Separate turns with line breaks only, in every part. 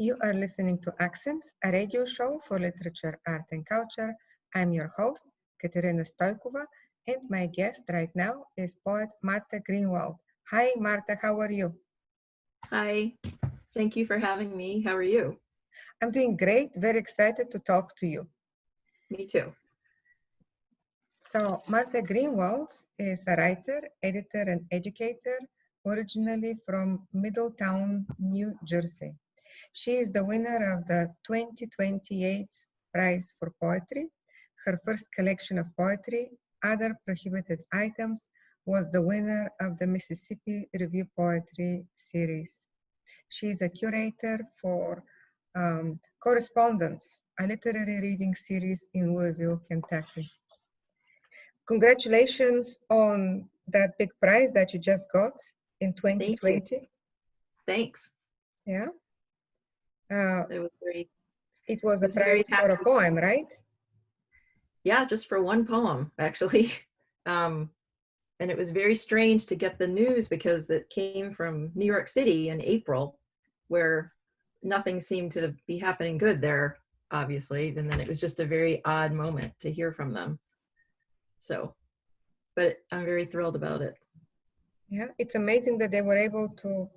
You are listening to Accents, a radio show for literature, art, and culture. I'm your host, Katerina Stoikova, and my guest right now is poet Marta Greenwald. Hi, Marta, how are you?
Hi, thank you for having me. How are you?
I'm doing great, very excited to talk to you.
Me too.
So, Marta Greenwald is a writer, editor, and educator, originally from Middletown, New Jersey. She is the winner of the 2020 Yeats Prize for Poetry. Her first collection of poetry, Other Prohibited Items, was the winner of the Mississippi Review Poetry Series. She is a curator for Correspondence, a literary reading series in Louisville, Kentucky. Congratulations on that big prize that you just got in 2020.
Thanks.
Yeah.
It was great.
It was a prize for a poem, right?
Yeah, just for one poem, actually. And it was very strange to get the news because it came from New York City in April, where nothing seemed to be happening good there, obviously. And then it was just a very odd moment to hear from them. So, but I'm very thrilled about it.
Yeah, it's amazing that they were able to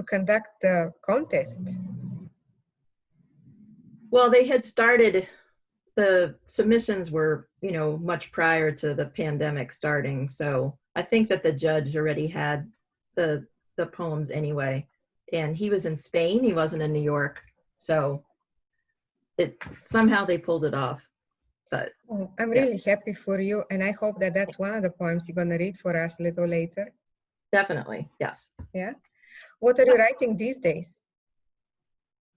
conduct the contest.
Well, they had started, the submissions were, much prior to the pandemic starting. So I think that the judge already had the poems anyway. And he was in Spain, he wasn't in New York. So somehow they pulled it off. But
I'm really happy for you. And I hope that that's one of the poems you're going to read for us a little later.
Definitely, yes.
Yeah. What are you writing these days?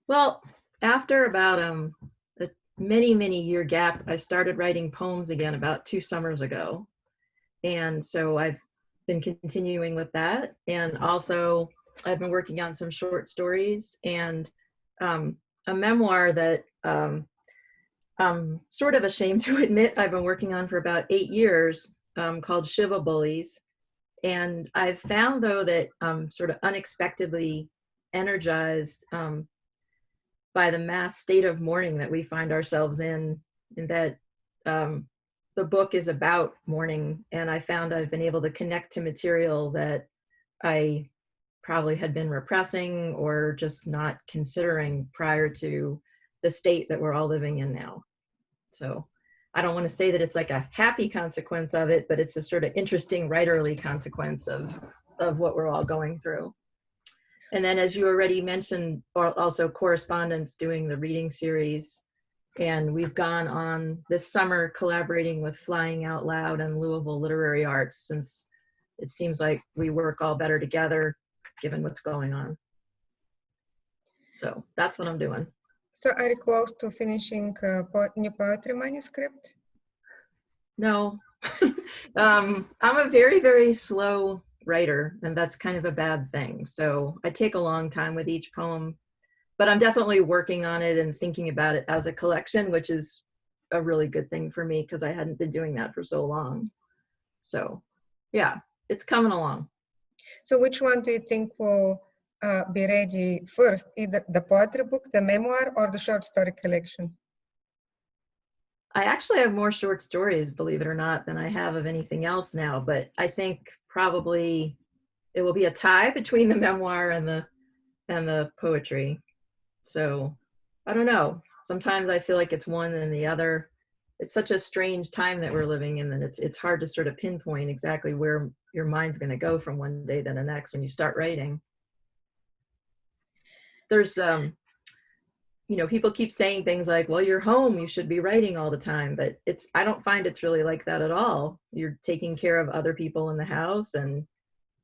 Well, after about a many year gap, I started writing poems again about 2 summers ago. And so I've been continuing with that. And also I've been working on some short stories and a memoir that I'm sort of ashamed to admit I've been working on for about 8 years, called Shiva Bullies. And I've found, though, that I'm sort of unexpectedly energized by the mass state of mourning that we find ourselves in, and that the book is about mourning. And I found I've been able to connect to material that I probably had been repressing or just not considering prior to the state that we're all living in now. So I don't want to say that it's like a happy consequence of it, but it's a sort of interesting writerly consequence of what we're all going through. And then, as you already mentioned, or also Correspondence doing the reading series. And we've gone on this summer collaborating with Flying Out Loud and Louisville Literary Arts, since it seems like we work all better together given what's going on. So that's what I'm doing.
So are you close to finishing new poetry manuscript?
No. I'm a very slow writer, and that's kind of a bad thing. So I take a long time with each poem, but I'm definitely working on it and thinking about it as a collection, which is a really good thing for me because I hadn't been doing that for so long. So yeah, it's coming along.
So which one do you think will be ready first, either the poetry book, the memoir, or the short story collection?
I actually have more short stories, believe it or not, than I have of anything else now, but I think probably it will be a tie between the memoir and the poetry. So I don't know. Sometimes I feel like it's one and the other. It's such a strange time that we're living in that it's hard to sort of pinpoint exactly where your mind's going to go from one day to the next when you start writing. There's people keep saying things like, well, you're home, you should be writing all the time, but I don't find it's really like that at all. You're taking care of other people in the house, and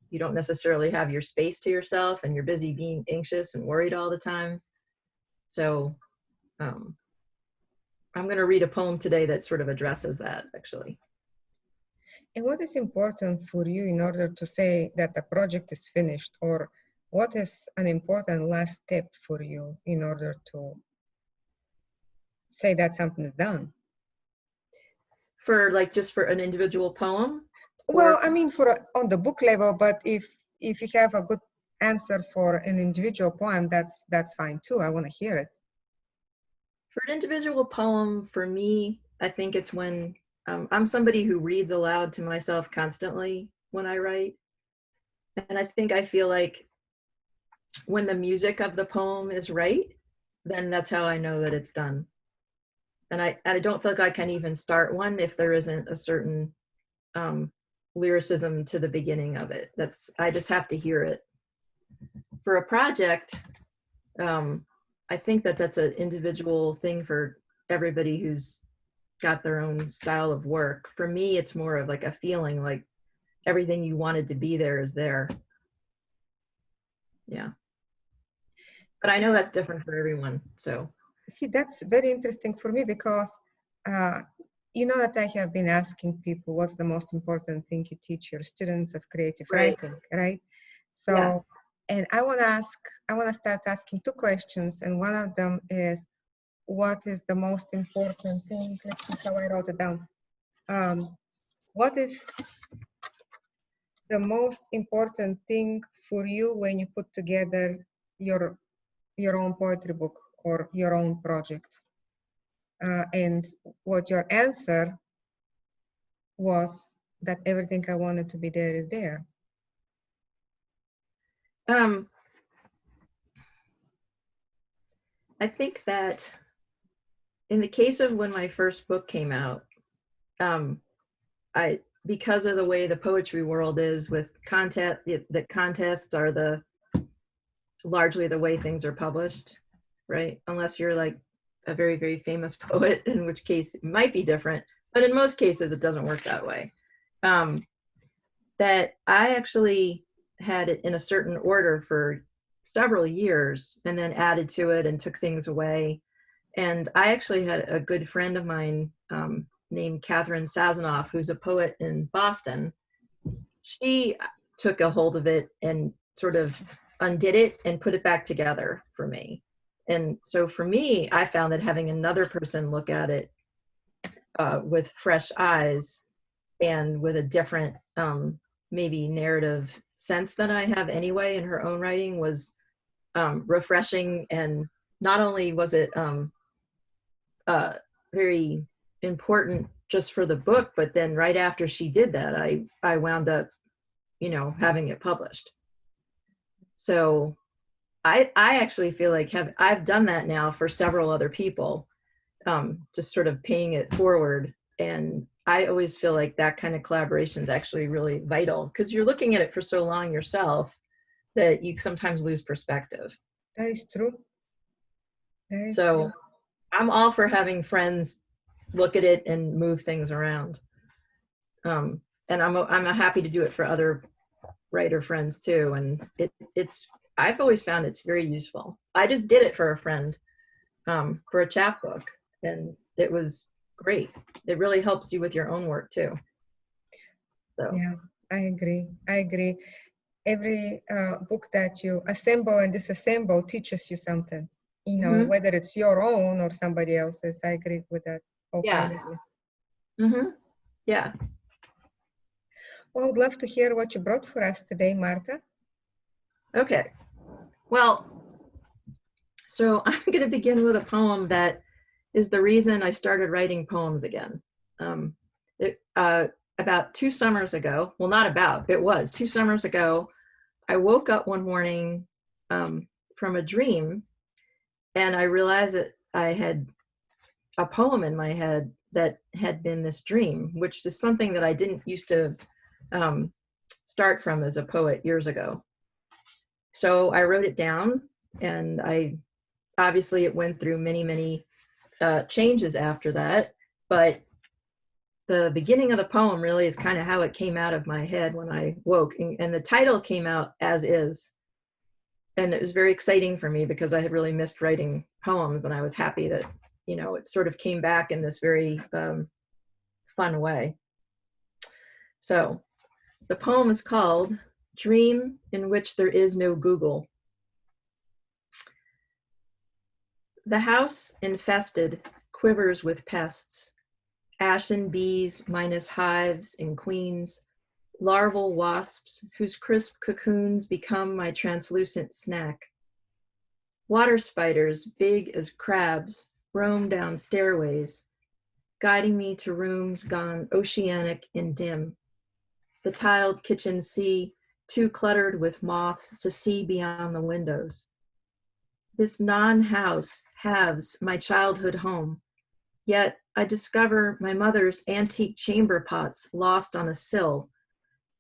you don't necessarily have your space to yourself, and you're busy being anxious and worried all the time. So I'm going to read a poem today that sort of addresses that, actually.
And what is important for you in order to say that the project is finished, or what is an important last step for you in order to say that something is done?
For just for an individual poem?
Well, I mean, on the book level, but if you have a good answer for an individual poem, that's fine too. I want to hear it.
For an individual poem, for me, I think it's when I'm somebody who reads aloud to myself constantly when I write. And I feel like when the music of the poem is right, then that's how I know that it's done. And I don't feel like I can even start one if there isn't a certain lyricism to the beginning of it. I just have to hear it. For a project, I think that's an individual thing for everybody who's got their own style of work. For me, it's more of like a feeling, like everything you wanted to be there is there. Yeah. But I know that's different for everyone, so.
See, that's very interesting for me because you know that I have been asking people what's the most important thing you teach your students of creative writing, right? So, yeah. And I want to start asking two questions, and one of them is, what is the most important thing? Let's see how I wrote it down. What is the most important thing for you when you put together your own poetry book or your own project? And what your answer was, that everything I wanted to be there is there.
I think that in the case of when my first book came out, because of the way the poetry world is with content, the contests are largely the way things are published, right? Unless you're like a very, very famous poet, in which case it might be different, but in most cases it doesn't work that way. That I actually had it in a certain order for several years and then added to it and took things away. And I actually had a good friend of mine named Catherine Sazanoff, who's a poet in Boston. She took a hold of it and sort of undid it and put it back together for me. And so for me, I found that having another person look at it with fresh eyes and with a different maybe narrative sense than I have anyway in her own writing was refreshing. And not only was it very important just for the book, but then right after she did that, I wound up, having it published. So I actually feel like I've done that now for several other people, just sort of paying it forward. And I always feel like that kind of collaboration is actually really vital because you're looking at it for so long yourself that you sometimes lose perspective.
That is true.
So I'm all for having friends look at it and move things around. And I'm happy to do it for other writer friends too. And I've always found it's very useful. I just did it for a friend for a chapbook, and it was great. It really helps you with your own work too. So.
Yeah, I agree. Every book that you assemble and disassemble teaches you something,
Mm-hmm.
whether it's your own or somebody else's. I agree with that wholeheartedly.
Yeah. Mm-hmm. Yeah.
Well, I'd love to hear what you brought for us today, Marta.
Okay. Well, so I'm going to begin with a poem that is the reason I started writing poems again. About 2 summers ago, well, not about, it was 2 summers ago, I woke up one morning from a dream, and I realized that I had a poem in my head that had been this dream, which is something that I didn't used to start from as a poet years ago. So I wrote it down, and obviously it went through many, many changes after that, but the beginning of the poem really is kind of how it came out of my head when I woke, and the title came out as is. And it was very exciting for me because I had really missed writing poems, and I was happy that, it sort of came back in this very fun way. So the poem is called Dream in Which There Is No Google. The house infested quivers with pests, ashen bees minus hives and queens, larval wasps whose crisp cocoons become my translucent snack. Water spiders, big as crabs, roam down stairways, guiding me to rooms gone oceanic and dim. The tiled kitchen sea, too cluttered with moths to see beyond the windows. This non-house halves my childhood home, yet I discover my mother's antique chamber pots lost on a sill,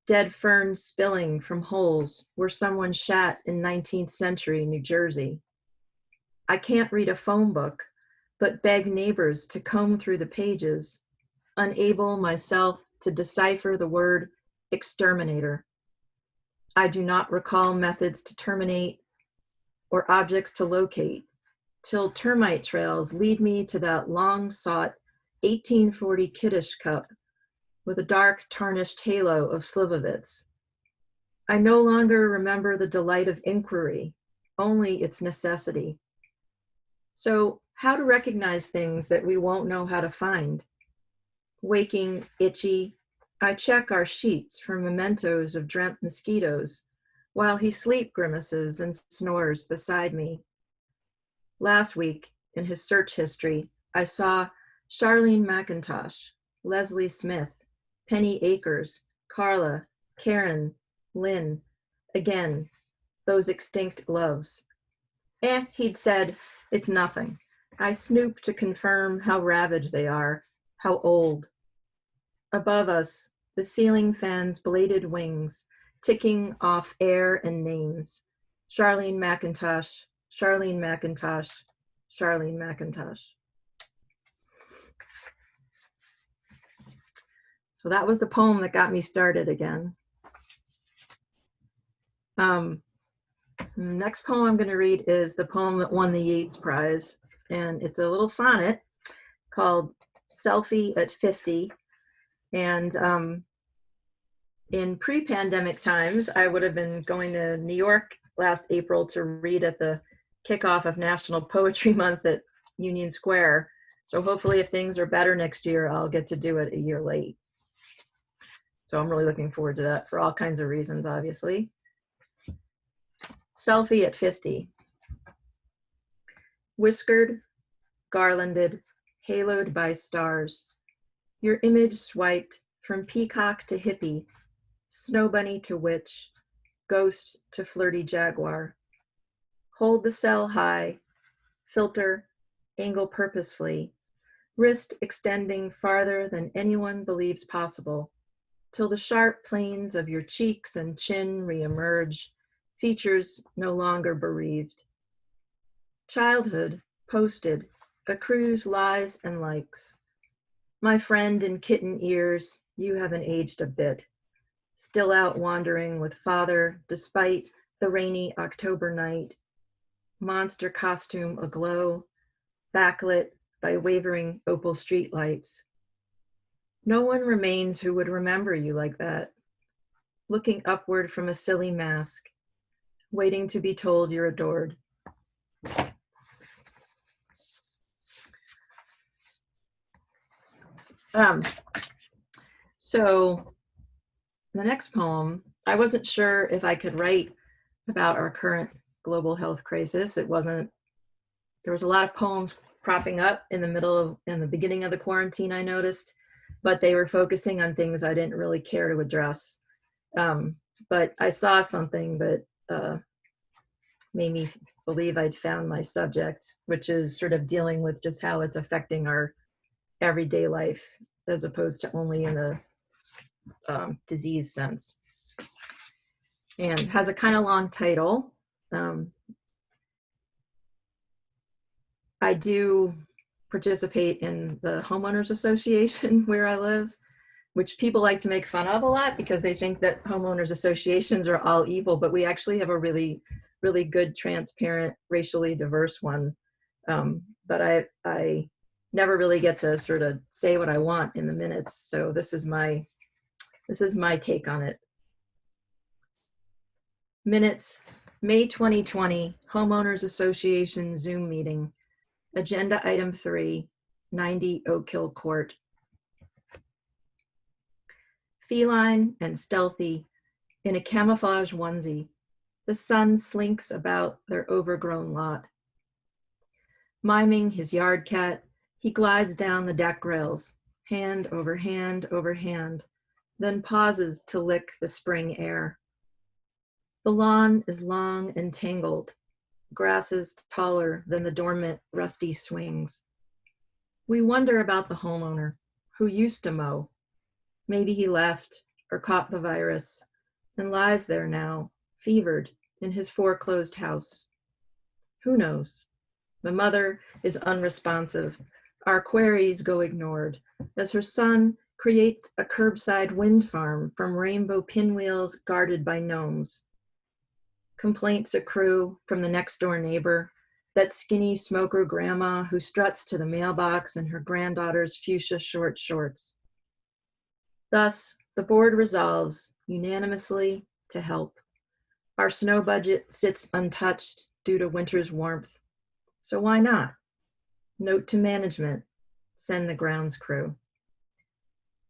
dead ferns spilling from holes where someone shat in 19th century New Jersey. I can't read a phone book, but beg neighbors to comb through the pages, unable myself to decipher the word exterminator. I do not recall methods to terminate or objects to locate, till termite trails lead me to that long-sought 1840 Kiddush cup with a dark tarnished halo of Slivovitz. I no longer remember the delight of inquiry, only its necessity. So how to recognize things that we won't know how to find? Waking, itchy, I check our sheets for mementos of dreamt mosquitoes, while he sleep grimaces and snores beside me. Last week, in his search history, I saw Charlene McIntosh, Leslie Smith, Penny Akers, Carla, Karen, Lynn, again, those extinct loves. He'd said, it's nothing. I snoop to confirm how ravaged they are, how old. Above us, the ceiling fan's bladed wings, ticking off air and names. Charlene McIntosh, Charlene McIntosh, Charlene McIntosh. So that was the poem that got me started again. Next poem I'm going to read is the poem that won the Yeats Prize, and it's a little sonnet called Selfie at 50. And in pre-pandemic times, I would have been going to New York last April to read at the kickoff of National Poetry Month at Union Square. So hopefully if things are better next year, I'll get to do it a year late. So I'm really looking forward to that for all kinds of reasons, obviously. Selfie at 50. Whiskered, garlanded, haloed by stars. Your image swiped from peacock to hippie, snow bunny to witch, ghost to flirty jaguar. Hold the cell high, filter, angle purposefully, wrist extending farther than anyone believes possible, till the sharp planes of your cheeks and chin reemerge, features no longer bereaved. Childhood posted, accrues lies and likes. My friend in kitten ears, you haven't aged a bit. Still out wandering with father, despite the rainy October night. Monster costume aglow, backlit by wavering opal streetlights. No one remains who would remember you like that. Looking upward from a silly mask, waiting to be told you're adored. So the next poem, I wasn't sure if I could write about our current global health crisis. There was a lot of poems cropping up in the beginning of the quarantine, I noticed, but they were focusing on things I didn't really care to address. But I saw something that made me believe I'd found my subject, which is sort of dealing with just how it's affecting our everyday life, as opposed to only in the disease sense. And has a kind of long title. I do participate in the homeowners association where I live, which people like to make fun of a lot because they think that homeowners associations are all evil, but we actually have a really, really good, transparent, racially diverse one. But I never really get to sort of say what I want in the minutes. So this is my take on it. Minutes, May 2020, Homeowners Association Zoom meeting. Agenda item 3, 90 Oak Hill Court. Feline and stealthy, in a camouflage onesie, the sun slinks about their overgrown lot. Miming his yard cat, he glides down the deck rails, hand over hand over hand, then pauses to lick the spring air. The lawn is long and tangled, grasses taller than the dormant, rusty swings. We wonder about the homeowner who used to mow. Maybe he left or caught the virus and lies there now, fevered, in his foreclosed house. Who knows? The mother is unresponsive. Our queries go ignored as her son creates a curbside wind farm from rainbow pinwheels guarded by gnomes. Complaints accrue from the next door neighbor, that skinny smoker grandma who struts to the mailbox in her granddaughter's fuchsia short shorts. Thus, the board resolves unanimously to help. Our snow budget sits untouched due to winter's warmth. So why not? Note to management, send the grounds crew.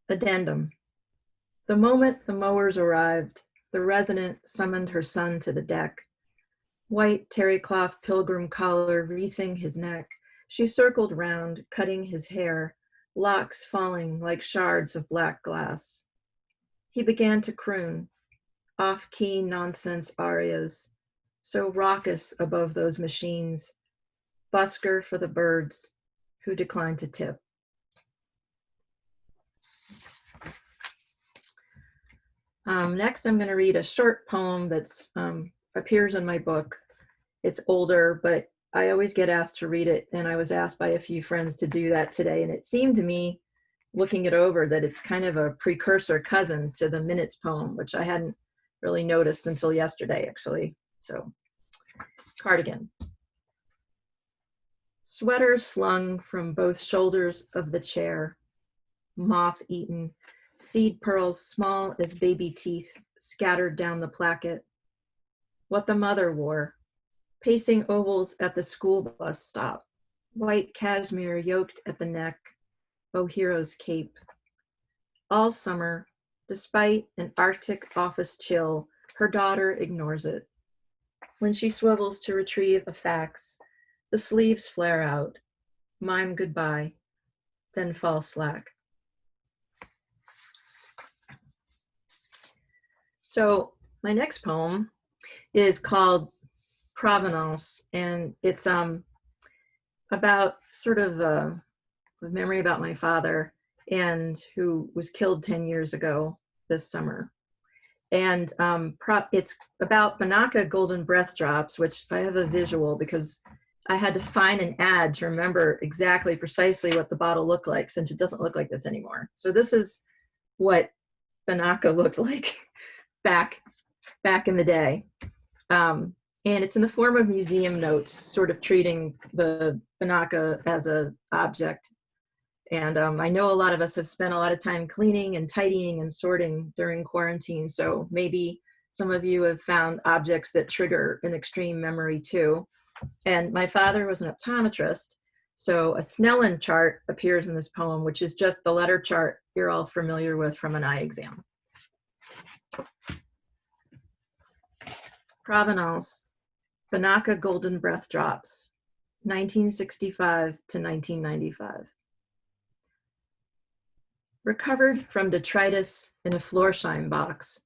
Addendum. The moment the mowers arrived, the resident summoned her son to the deck. White terry cloth pilgrim collar wreathing his neck, she circled round, cutting his hair, locks falling like shards of black glass. He began to croon, off-key nonsense arias, so raucous above those machines, busker for the birds who declined to tip. Next, I'm going to read a short poem that's appears in my book. It's older, but I always get asked to read it, and I was asked by a few friends to do that today, and it seemed to me, looking it over, that it's kind of a precursor cousin to the Minutes poem, which I hadn't really noticed until yesterday, actually. So, Cardigan. Sweater slung from both shoulders of the chair, moth-eaten, seed pearls small as baby teeth scattered down the placket. What the mother wore, pacing ovals at the school bus stop, white cashmere yoked at the neck, O hero's cape. All summer, despite an Arctic office chill, her daughter ignores it. When she swivels to retrieve a fax, the sleeves flare out, mime goodbye, then fall slack. So my next poem is called Provenance, and it's about sort of a memory about my father, and who was killed 10 years ago this summer. And it's about Banaka golden breath drops, which I have a visual because I had to find an ad to remember exactly precisely what the bottle looked like, since it doesn't look like this anymore. So this is what Banaka looked like back in the day. And it's in the form of museum notes, sort of treating the Banaka as an object. And I know a lot of us have spent a lot of time cleaning and tidying and sorting during quarantine. So maybe some of you have found objects that trigger an extreme memory too. And my father was an optometrist. So a Snellen chart appears in this poem, which is just the letter chart you're all familiar with from an eye exam. Provenance, Banaka golden breath drops, 1965 to 1995. Recovered from detritus in a Florsheim box,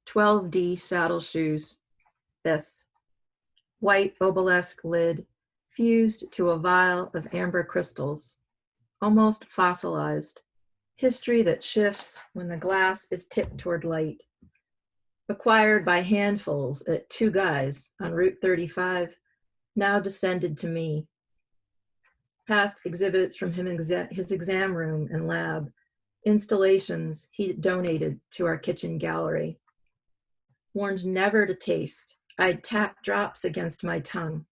12D saddle shoes, this, white obelisk lid fused to a vial of amber crystals, almost fossilized, history that shifts when the glass is tipped toward light. Acquired by handfuls at Two Guys on Route 35, now descended to me. Past exhibits from his exam room and lab, installations he donated to our kitchen gallery. Warned never to taste, I'd tap drops against my tongue.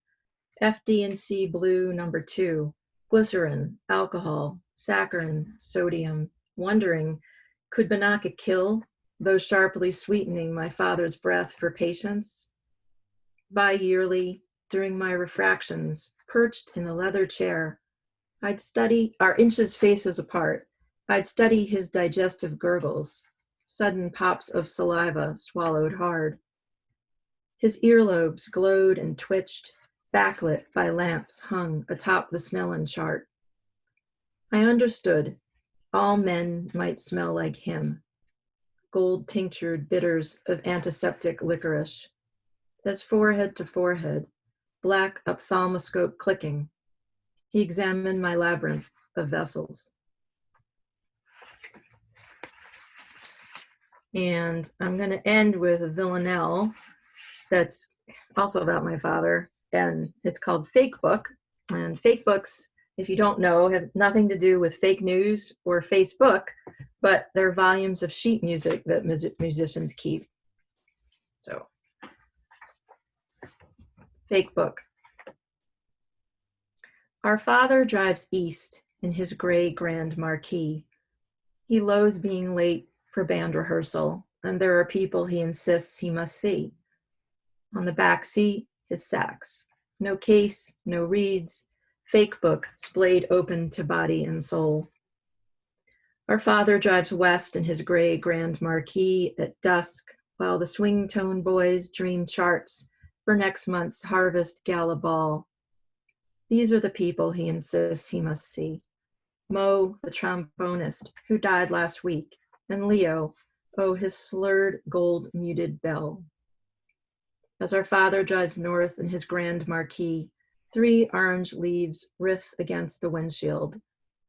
FD&C blue number 2, glycerin, alcohol, saccharin, sodium, wondering, could Banaka kill, though sharply sweetening my father's breath for patience? Bi-yearly, during my refractions, perched in the leather chair, I'd study our inches faces apart. I'd study his digestive gurgles, sudden pops of saliva swallowed hard. His earlobes glowed and twitched, backlit by lamps hung atop the Snellen chart. I understood all men might smell like him, gold-tinctured bitters of antiseptic licorice. As forehead to forehead, black ophthalmoscope clicking, he examined my labyrinth of vessels. And I'm going to end with a villanelle that's also about my father, and it's called Fake Book. And fake books, if you don't know, have nothing to do with fake news or Facebook, but they're volumes of sheet music that musicians keep. So, Fake Book. Our father drives east in his gray Grand Marquis. He loathes being late for band rehearsal, and there are people he insists he must see. On the back seat, his sax. No case, no reeds, fake book splayed open to body and soul. Our father drives west in his gray Grand Marquis at dusk, while the swing tone boys dream charts for next month's harvest gala ball. These are the people he insists he must see. Mo, the trombonist, who died last week, and Leo, oh, his slurred gold muted bell. As our father drives north in his Grand Marquis, 3 orange leaves riff against the windshield,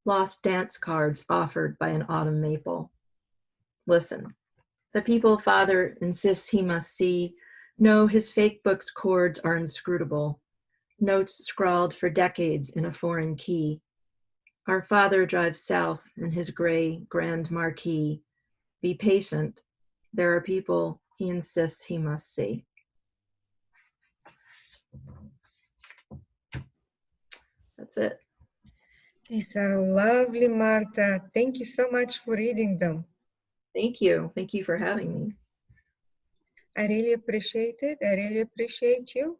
lost dance cards offered by an autumn maple. Listen, the people father insists he must see know his fake book's chords are inscrutable, notes scrawled for decades in a foreign key. Our father drives south in his gray Grand Marquis. Be patient. There are people he insists he must see. That's it.
These are lovely, Marta. Thank you so much for reading them.
Thank you. Thank you for having me.
I really appreciate it. I really appreciate you.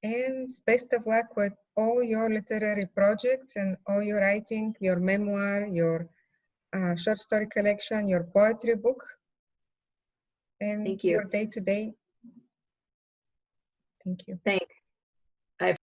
And best of luck with all your literary projects and all your writing, your memoir, your short story collection, your poetry book, and
Thank you.
your day-to-day. Thank you.
Thanks.